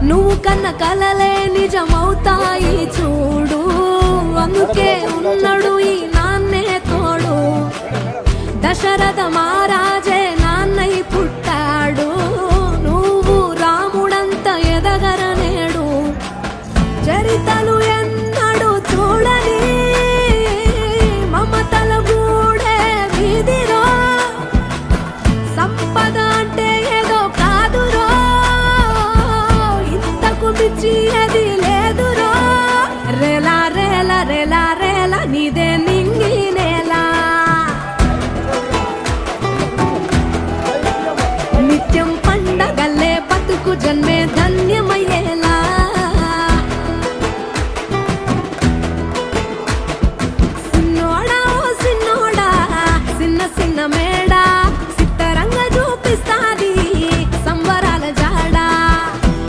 నువ్వు కన్న కలలే నిజమవుతాయి చూడు, అందుకే ఉన్నాడు ఈ నాన్నే తోడు. దశరథ మహారాజే నాన్నై పుట్టాడు, నువ్వు రాముడంత ఎదగరనేడు. చరితలు ఎన్నడు చూడని మమతల గూడే వీధిలో, సంపద అంటే ఏదో కాదురో, ఇంతకు మించి అది లేదురో. రేలా రేలా రేలా రేలా నీదే నింగి నేలా, నిత్యం పండగల్లే బతుకు జన్మే ధన్యమయ్యేలా.